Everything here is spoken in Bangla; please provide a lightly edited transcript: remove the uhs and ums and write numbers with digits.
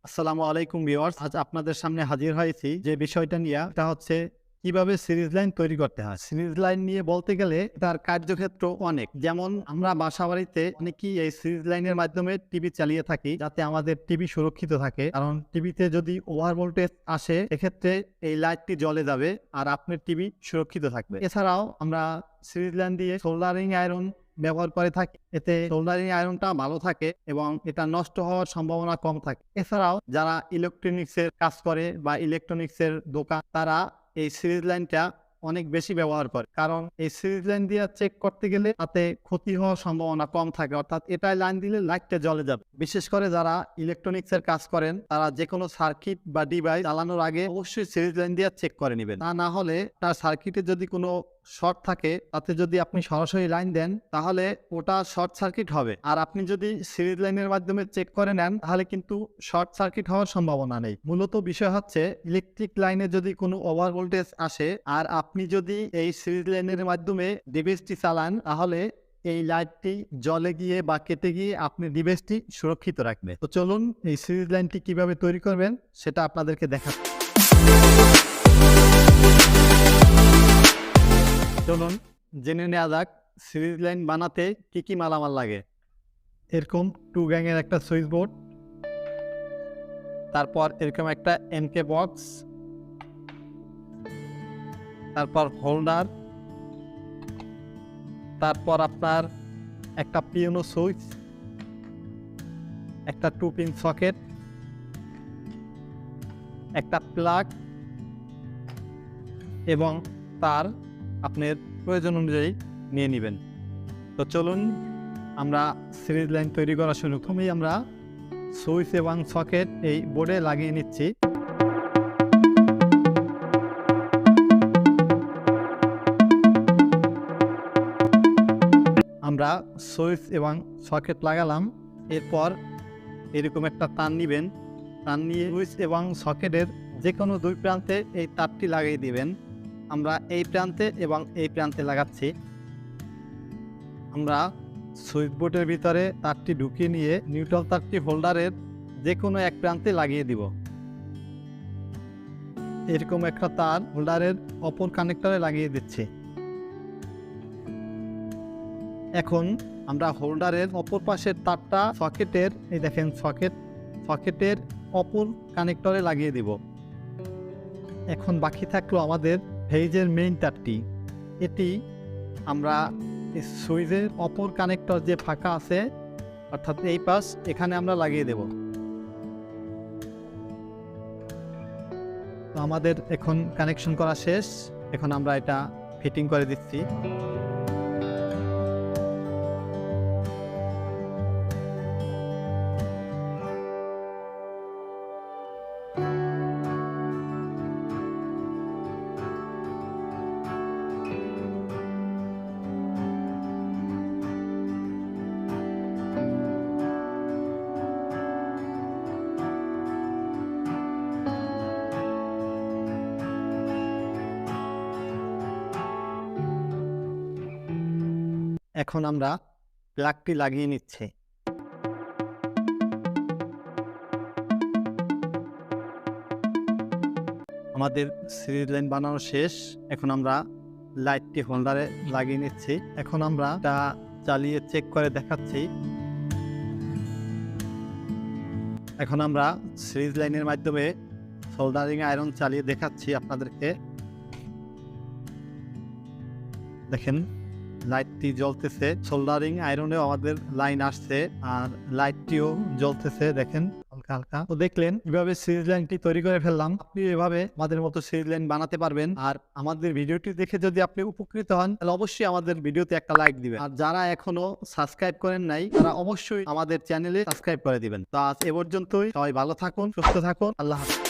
আসসালামু আলাইকুম ভিউয়ার্স, আজ আপনাদের সামনে হাজির হয়েছি যে বিষয়টা নিয়ে। এটা হচ্ছে কিভাবে সিরিজ লাইন তৈরি করতে হয়। সিরিজ লাইন নিয়ে বলতে গেলে তার কার্যক্ষেত্র অনেক। যেমন আমরা বাসাবাড়িতে অনেকেই এই সিরিজ লাইনের মাধ্যমে টিভি চালিয়ে থাকি, যাতে আমাদের টিভি সুরক্ষিত থাকে। কারণ টিভিতে যদি ওভার ভোল্টেজ আসে, এক্ষেত্রে এই লাইটটি জ্বলে যাবে আর আপনার টিভি সুরক্ষিত থাকবে। এছাড়াও আমরা সিরিজ লাইন দিয়ে সোল্ডারিং আয়রন ব্যবহার করে থাকি, এতে সোল্ডারিং আয়রনটা ভালো থাকে এবং এটা নষ্ট হওয়ার সম্ভাবনা কম থাকে। এছাড়াও যারা ইলেকট্রনিক্সের কাজ করে বা ইলেকট্রনিক্সের দোকান, তারা এই সিরিজ লাইনটা অনেক বেশি ব্যবহার করে, কারণ এই সিরিজ লাইন দিয়ে চেক করতে গেলে তাতে ক্ষতি হওয়ার সম্ভাবনা কম থাকে। অর্থাৎ এটাই লাইন দিলে লাইটটা জ্বলে যাবে। বিশেষ করে যারা ইলেকট্রনিক্সের কাজ করেন, তারা যে কোনো সার্কিট বা ডিভাইস চালানোর আগে অবশ্যই সিরিজ লাইন দিয়ে চেক করে নেবেন। তা না হলে তার সার্কিটে যদি কোনো শর্ট থাকে, তাতে যদি আপনি সরাসরি লাইন দেন, তাহলে ওটা শর্ট সার্কিট হবে। আর আপনি যদি সিরিজ লাইনের মাধ্যমে চেক করে নেন, তাহলে কিন্তু শর্ট সার্কিট হওয়ার সম্ভাবনা নেই। মূলত বিষয় হচ্ছে, ইলেকট্রিক লাইনে যদি কোনো ওভার ভোল্টেজ আসে আর আপনি যদি এই সিরিজ লাইনের মাধ্যমে ডিভাইসটি চালান, তাহলে এই লাইটটি জ্বলে গিয়ে বা কেটে গিয়ে আপনি ডিভাইসটি সুরক্ষিত রাখবে। তো চলুন এই সিরিজ লাইনটি কিভাবে তৈরি করবেন সেটা আপনাদেরকে দেখাচ্ছি। চলুন জেনে নেওয়া যাক সিরিজ লাইন বানাতে কি কি মালামাল লাগে। এরকম 2 গ্যাংয়ের একটা সুইচ বোর্ড, তারপর এরকম একটা এমকে বক্স, তারপর হোল্ডার, তারপর আপনার একটা পিয়ানো সুইচ, একটা 2 পিন সকেট, একটা প্লাগ এবং তার আপনার প্রয়োজন অনুযায়ী নিয়ে নেবেন। তো চলুন আমরা সিরিজ লাইন তৈরি করা শুরু। প্রথমেই আমরা সুইচ এবং সকেট এই বোর্ডে লাগিয়ে নিচ্ছি। আমরা সুইচ এবং সকেট লাগালাম। এরপর এরকম একটা তার নেবেন। তার নিয়ে সুইচ এবং সকেটের যে কোনো 2 প্রান্তে এই তারটি লাগিয়ে দিবেন। আমরা এই প্রান্তে এবং এই প্রান্তে লাগাচ্ছি। আমরা সুইচ বোর্ডের ভিতরে তারটি ঢুকিয়ে নিয়ে নিউট্রাল তারটি হোল্ডারের যে কোনো এক প্রান্তে লাগিয়ে দিব। এরকম একটা তার হোল্ডারের অপর কানেক্টরে লাগিয়ে দিচ্ছি। এখন আমরা হোল্ডারের অপর পাশের তারটা সকেটের, এই দেখেন সকেটের অপর কানেক্টরে লাগিয়ে দিব। এখন বাকি থাকলো আমাদের ফেজের মেইন তারটি। এটি আমরা সুইচের অপর কানেক্টর যে ফাঁকা আছে, অর্থাৎ এই পাশ, এখানে আমরা লাগিয়ে দেব। তো আমাদের এখন কানেকশন করা শেষ। এখন আমরা এটা ফিটিং করে দিচ্ছি। এখন আমরা প্লাগটি লাগিয়ে নিচ্ছি। আমাদের সিরিজ লাইন বানানো শেষ। এখন আমরা লাইটটি হোল্ডারে লাগিয়ে নিচ্ছি। এখন আমরা এটা চালিয়ে চেক করে দেখাচ্ছি। এখন আমরা সিরিজ লাইনের মাধ্যমে সোল্ডারিং আয়রন চালিয়ে দেখাচ্ছি আপনাদেরকে। দেখেন লাইটটি জ্বলতেছে। সোল্ডারিং আয়রনেও আমাদের লাইন আসছে আর লাইটটিও জ্বলতেছে, দেখেন হালকা হালকা। তো দেখলেন কিভাবে সিরিজ লাইনটি তৈরি করে ফেললাম। আপনি এভাবে আমাদের মতো সিরিজ লাইন বানাতে পারবেন। আর আমাদের ভিডিওটি দেখে যদি আপনি উপকৃত হন, তাহলে অবশ্যই আমাদের ভিডিওতে একটা লাইক দিবেন। আর যারা এখনো সাবস্ক্রাইব করেন নাই, তারা অবশ্যই আমাদের চ্যানেলে সাবস্ক্রাইব করে দিবেন। তো আজ এ পর্যন্তই। সবাই ভালো থাকুন, সুস্থ থাকুন। আল্লাহ হাফেজ।